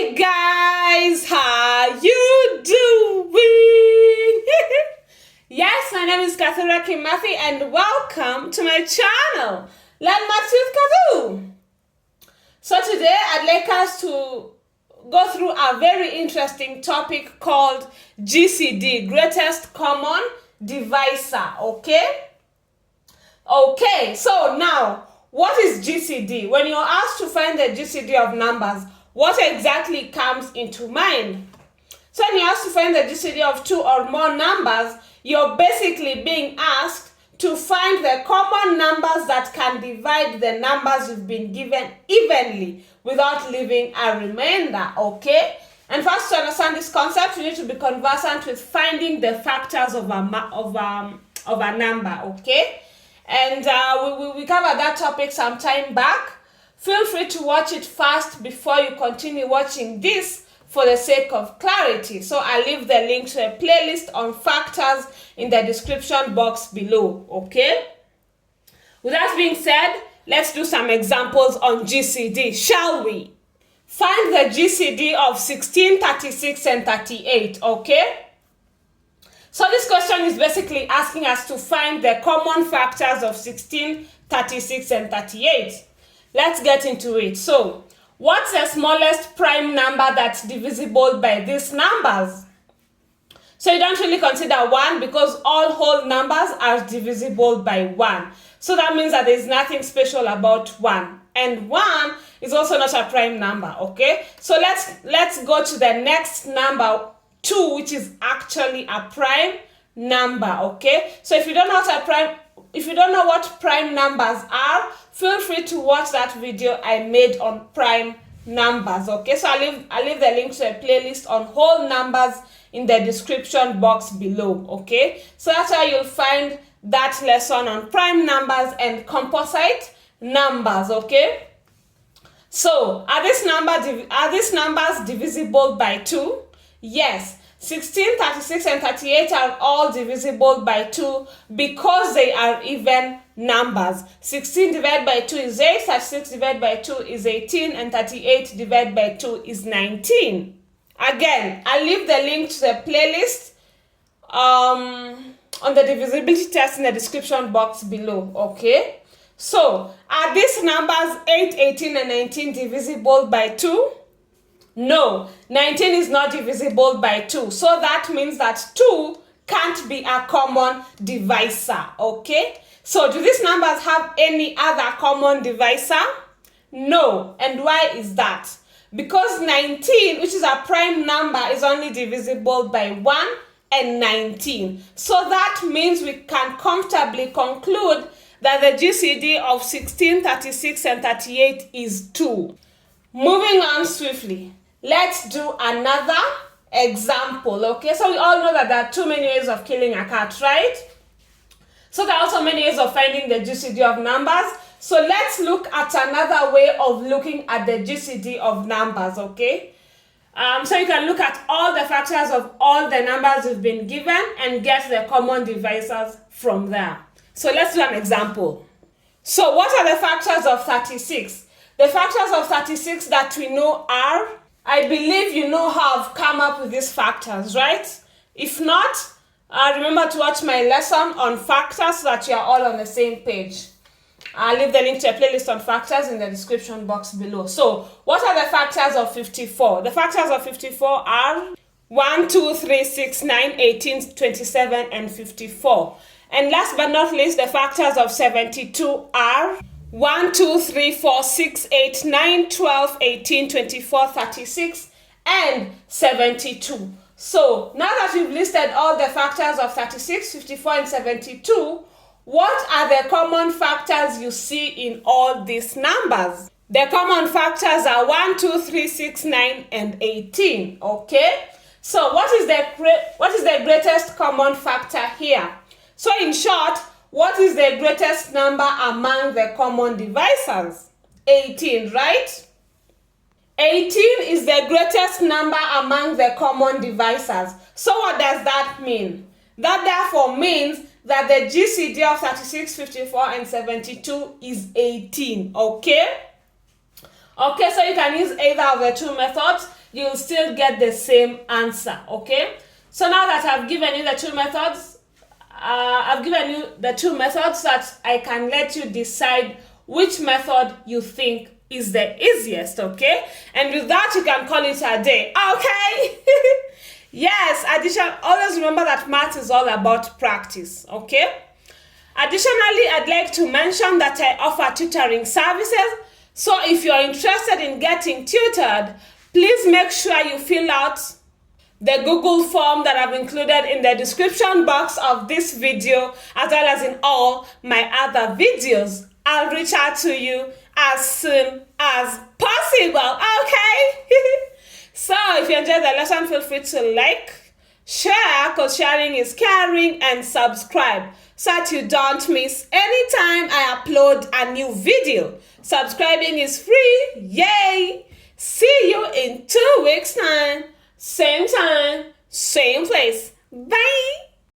Hey guys, how you doing? Yes, my name is Kathura Kimathi and welcome to my channel, Learn Maths with Kathu. So today I'd like us to go through a very interesting topic called GCD, Greatest Common Divisor, okay? Okay, so now, what is GCD? When you're asked to find the GCD of numbers, what exactly comes into mind? So when you're asked to find the GCD of two or more numbers, you're basically being asked to find the common numbers that can divide the numbers you've been given evenly without leaving a remainder, okay? And first, to understand this concept, you need to be conversant with finding the factors of a number, okay? And we covered that topic some time back. Feel free to watch it first before you continue watching this for the sake of clarity. So I'll leave the link to a playlist on factors in the description box below, okay? With that being said, let's do some examples on GCD, shall we? Find the GCD of 16, 36, and 38, okay? So this question is basically asking us to find the common factors of 16, 36, and 38. Let's get into it. So, what's the smallest prime number that's divisible by these numbers? So you don't really consider 1 because all whole numbers are divisible by 1. So that means that there's nothing special about 1. And 1 is also not a prime number, okay? So let's go to the next number, 2, which is actually a prime number, okay? So if you don't know what prime numbers are, feel free to watch that video I made on prime numbers, okay? So I'll leave the link to a playlist on whole numbers in the description box below, okay? So that's where you'll find that lesson on prime numbers and composite numbers, okay? So are these numbers divisible by 2? Yes. 16, 36, and 38 are all divisible by 2 because they are even numbers. 16 divided by 2 is 8, 36 divided by 2 is 18, and 38 divided by 2 is 19. Again, I'll leave the link to the playlist on the divisibility test in the description box below, okay? So, are these numbers 8, 18, and 19 divisible by 2? No, 19 is not divisible by 2. So that means that 2 can't be a common divisor, okay? So do these numbers have any other common divisor? No. And why is that? Because 19, which is a prime number, is only divisible by 1 and 19. So that means we can comfortably conclude that the GCD of 16, 36, and 38 is 2. Moving on swiftly. Let's do another example, okay? So we all know that there are too many ways of killing a cat, right? So there are also many ways of finding the GCD of numbers. So let's look at another way of looking at the GCD of numbers, okay? So you can look at all the factors of all the numbers you've been given and get the common divisors from there. So let's do an example. So what are the factors of 36? The factors of 36 that we know are, I believe you know how I've come up with these factors, right? If not, remember to watch my lesson on factors so that you are all on the same page. I'll leave the link to a playlist on factors in the description box below. So, what are the factors of 54? The factors of 54 are 1, 2, 3, 6, 9, 18, 27, and 54. And last but not least, the factors of 72 are 1, 2, 3, 4, 6, 8, 9, 12, 18, 24, 36, and 72. So, now that we've listed all the factors of 36, 54, and 72, what are the common factors you see in all these numbers? The common factors are 1, 2, 3, 6, 9, and 18, okay? So, what is the greatest common factor here? So, in short, what is the greatest number among the common divisors? 18, right? 18 is the greatest number among the common divisors. So what does that mean? That therefore means that the GCD of 36, 54, and 72 is 18, okay? Okay, so you can use either of the two methods. you'll still get the same answer, okay? So now that I've given you the two methods, that I can let you decide which method you think is the easiest, okay? And with that, you can call it a day, okay? Yes, always remember that math is all about practice, okay? Additionally, I'd like to mention that I offer tutoring services. So if you're interested in getting tutored, please make sure you fill out the Google form that I've included in the description box of this video, as well as in all my other videos. I'll reach out to you as soon as possible, okay? So if you enjoyed the lesson, feel free to like, share, because sharing is caring, and subscribe so that you don't miss any time I upload a new video. Subscribing is free, yay! See you in 2 weeks' time, same place. Bye!